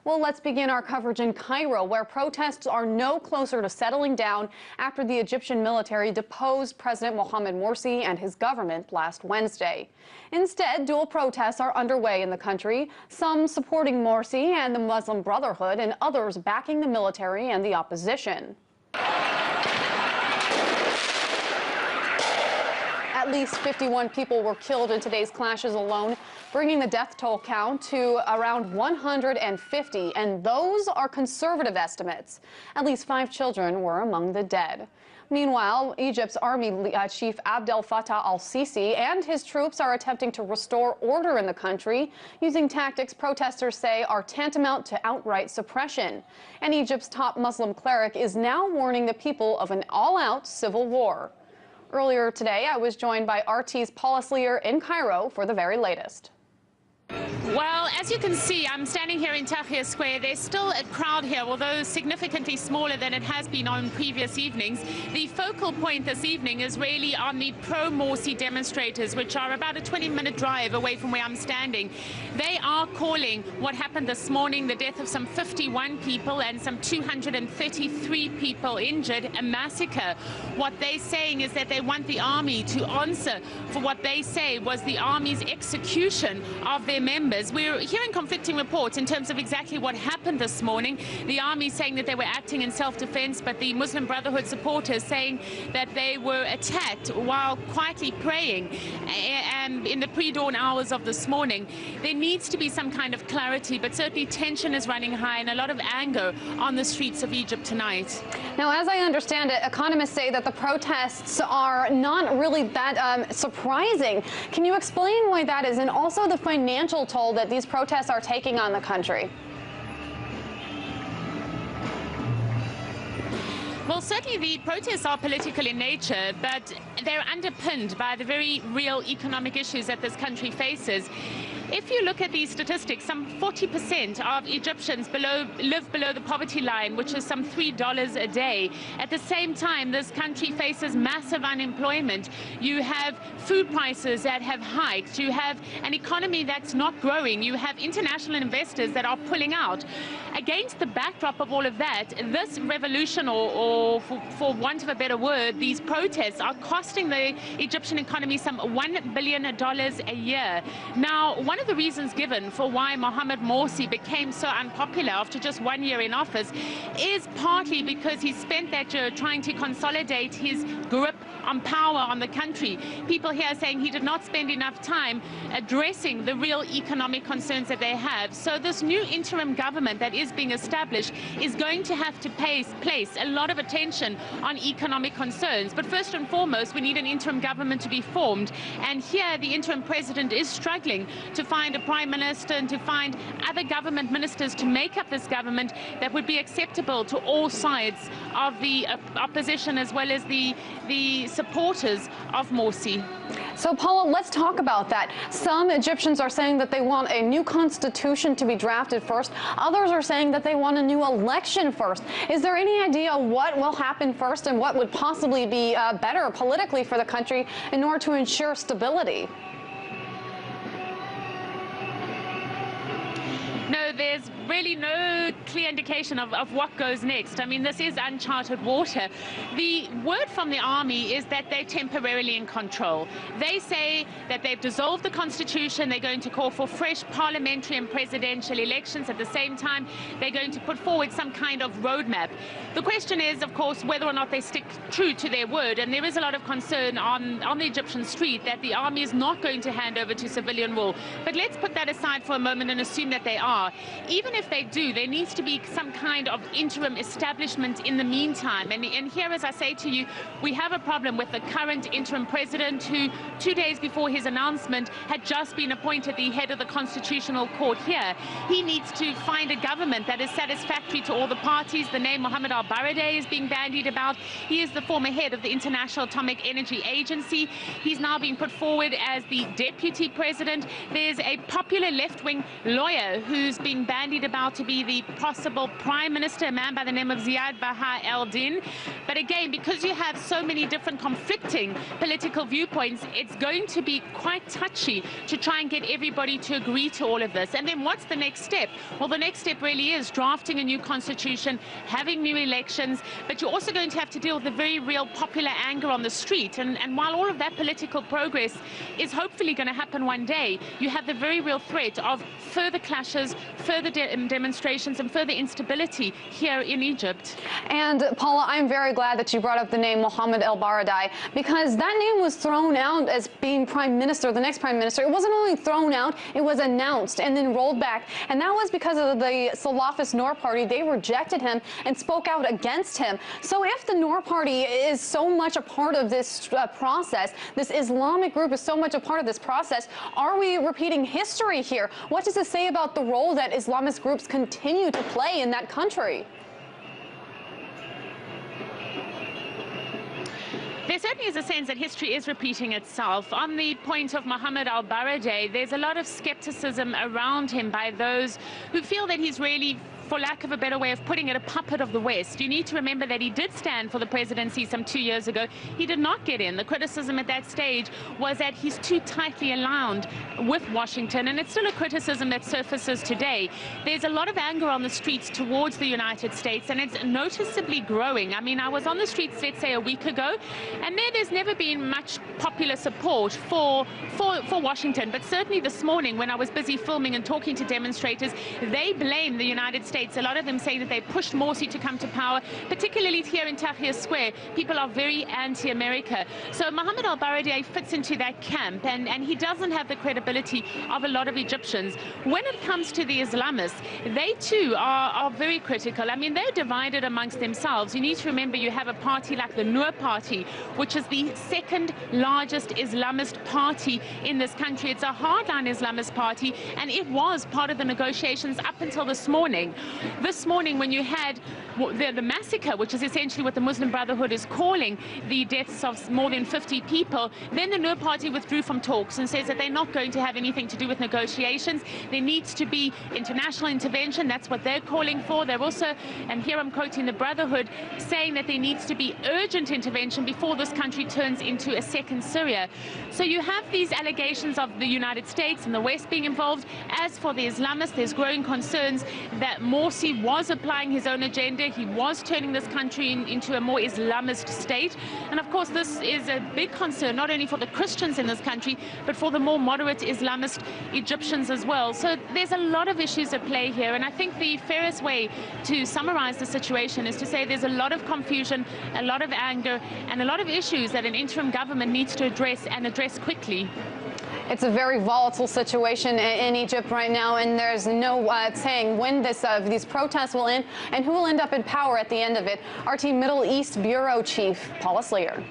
Well, let's begin our coverage in Cairo, where protests are no closer to settling down after the Egyptian military deposed President Mohamed Morsi and his government last Wednesday. Instead, dual protests are underway in the country, some supporting Morsi and the Muslim Brotherhood, and others backing the military and the opposition. At least 51 people were killed in today's clashes alone, bringing the death toll count to around 150, and those are conservative estimates. At least 5 children were among the dead. Meanwhile, Egypt's army chief Abdel Fattah al-Sisi and his troops are attempting to restore order in the country using tactics protesters say are tantamount to outright suppression. And Egypt's top Muslim cleric is now warning the people of an all-out civil war. Earlier today, I was joined by RT's Paula Sleer in Cairo for the very latest. Well, as you can see, I'm standing here in Tahrir Square. There's still a crowd here, although significantly smaller than it has been on previous evenings. The focal point this evening is really on the pro-Morsi demonstrators, which are about a 20-minute drive away from where I'm standing. They are calling what happened this morning, the death of some 51 people and some 233 people injured, a massacre. What they're saying is that they want the army to answer for what they say was the army's execution of their members. We're hearing conflicting reports in terms of exactly what happened this morning. The army saying that they were acting in self-defense, but the Muslim Brotherhood supporters saying that they were attacked while quietly praying in the pre-dawn hours of this morning. There needs to be some kind of clarity, but certainly tension is running high and a lot of anger on the streets of Egypt tonight. Now, as I understand it, economists say that the protests are not really that surprising. Can you explain why that is, and also the financial toll that these protests are taking on the country? Well, certainly the protests are political in nature, but they're underpinned by the very real economic issues that this country faces. If you look at these statistics, some 40% of Egyptians live below the poverty line, which is some $3 a day. At the same time, this country faces massive unemployment. You have food prices that have hiked. You have an economy that's not growing. You have international investors that are pulling out. Against the backdrop of all of that, this revolution, or for want of a better word, these protests are costing the Egyptian economy some $1 billion a year. Now, one of the reasons given for why Mohamed Morsi became so unpopular after just 1 year in office is partly because he spent that year trying to consolidate his grip on power on the country. People here are saying he did not spend enough time addressing the real economic concerns that they have. So this new interim government that is being established is going to have to place a lot of attention on economic concerns. But first and foremost, we need an interim government to be formed. And here the interim president is struggling to find a prime minister and to find other government ministers to make up this government that would be acceptable to all sides of the opposition as well as the supporters of Morsi. So, Paula, let's talk about that. Some Egyptians are saying that they want a new constitution to be drafted first. Others are saying that they want a new election first. Is there any idea what will happen first and what would possibly be better politically for the country in order to ensure stability? No, there's really no clear indication of what goes next. I mean, this is uncharted water. The word from the army is that they're temporarily in control. They say that they've dissolved the constitution. They're going to call for fresh parliamentary and presidential elections. At the same time, they're going to put forward some kind of roadmap. The question is, of course, whether or not they stick true to their word. And there is a lot of concern on the Egyptian street that the army is not going to hand over to civilian rule. But let's put that aside for a moment and assume that they are. Even if they do, there needs to be some kind of interim establishment in the meantime. And here, as I say to you, we have a problem with the current interim president who 2 days before his announcement had just been appointed the head of the Constitutional Court here. He needs to find a government that is satisfactory to all the parties. The name Mohammed al-Baradei is being bandied about. He is the former head of the International Atomic Energy Agency. He's now being put forward as the deputy president. There's a popular left-wing lawyer who's been being bandied about to be the possible prime minister, a man by the name of Ziad Baha el-Din. But again, because you have so many different conflicting political viewpoints, it's going to be quite touchy to try and get everybody to agree to all of this. And then what's the next step? Well, the next step really is drafting a new constitution, having new elections, but you're also going to have to deal with the very real popular anger on the street. And while all of that political progress is hopefully going to happen one day, you have the very real threat of further clashes, further demonstrations and further instability here in Egypt. And Paula, I'm very glad that you brought up the name Mohammed el-Baradei, because that name was thrown out as being prime minister, the next prime minister. It wasn't only thrown out, it was announced and then rolled back. And that was because of the Salafist Noor Party. They rejected him and spoke out against him. So if the Noor Party is so much a part of this process, this Islamic group is so much a part of this process, are we repeating history here? What does it say about the role that Islamist groups continue to play in that country? There certainly is a sense that history is repeating itself. On the point of Mohammed el-Baradei, there's a lot of skepticism around him by those who feel that he's really, for lack of a better way of putting it, a puppet of the West. You need to remember that he did stand for the presidency some 2 years ago. He did not get in. The criticism at that stage was that he's too tightly aligned with Washington, and it's still a criticism that surfaces today. There's a lot of anger on the streets towards the United States, and it's noticeably growing. I mean, I was on the streets, let's say, a week ago, and there's never been much popular support for Washington. But certainly this morning, when I was busy filming and talking to demonstrators, they blame the United States. A lot of them say that they pushed Morsi to come to power, particularly here in Tahrir Square. People are very anti-America. So Mohammed el-Baradei fits into that camp, and he doesn't have the credibility of a lot of Egyptians. When it comes to the Islamists, they too are very critical. I mean, they're divided amongst themselves. You need to remember you have a party like the Noor Party, which is the second largest Islamist party in this country. It's a hardline Islamist party, and it was part of the negotiations up until this morning. This morning, when you had the massacre, which is essentially what the Muslim Brotherhood is calling the deaths of more than 50 people, then the Noor Party withdrew from talks and says that they're not going to have anything to do with negotiations. There needs to be international intervention. That's what they're calling for. They're also, and here I'm quoting the Brotherhood, saying that there needs to be urgent intervention before this country turns into a second Syria. So you have these allegations of the United States and the West being involved. As for the Islamists, there's growing concerns that Morsi was applying his own agenda. He was turning this country into a more Islamist state. And of course, this is a big concern, not only for the Christians in this country, but for the more moderate Islamist Egyptians as well. So there's a lot of issues at play here. And I think the fairest way to summarize the situation is to say there's a lot of confusion, a lot of anger, and a lot of issues that an interim government needs to address, and address quickly. It's a very volatile situation in Egypt right now, and there's no saying when these protests will end and who will end up in power at the end of it. RT Middle East Bureau Chief Paula Sleer.